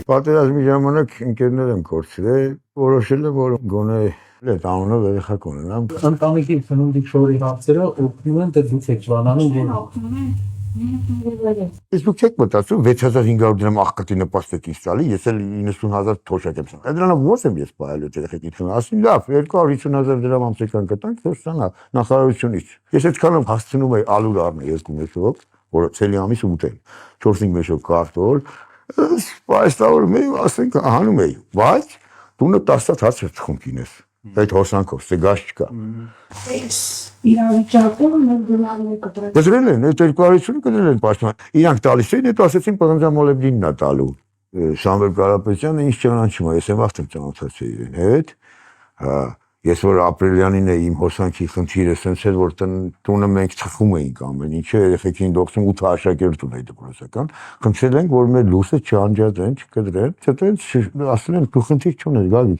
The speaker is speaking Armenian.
Պատերազմի ժամանակ ընկերներ եմ կորցրել, որոշել եմ, որ գոնե այդ անունով երեխա կունենամ։ Ընտանիքի ծնունդի շորի հարցերը օգնում են, թե դուք եք plանանում որ Իսկ դուք եք մտածում 6500 դրամ աղքատի նպաստեք ինձ տալի, ես էլ 90000 թոշակ եմ ստանում։ Դրանով ո՞ց եմ ես պահելու երեխեքի ծնունդ։ Ասին լավ, 250000 դրամ ամսական կտանք, որ ստանա նախարարությունից։ Ես այդքանով հասցնում եի ալուր առնել 2 մեշով, որ ցելի ամիս ուտել։ 4-5 մեշով կարտոլ, պայստավոր մի ասենք հանում էի, բայց տունը 10 հաց էր թխում կինես։ Այդ հոսանքով, ստեգաշ չկա։ Իրավիճակում մենք դրամներ կտրել։ Կտրել են, այդ 250-ը կտրել են պաշտպան։ Իրանք տալիս էին, հետո ասեցին պղնձամոլեբդինն է տալու։ Սամվել Կարապետյանը ինձ ճանաչում է, ես եմ վաղ ծանոթացել իրեն հետ։ Հա, ես որ ապրիլյանին էի իմ հոսանքի խնդիրը սենց էր, որ տունը մենք թխում էինք ամեն ինչը, երեխեքին դոկսում 8 աշակերտ ունեի դպրոցական։ Խնդրել ենք, որ մեր լույսը չանջատեն, չկտրեն, հետո ասել են դու խնդիր չունես, գալի։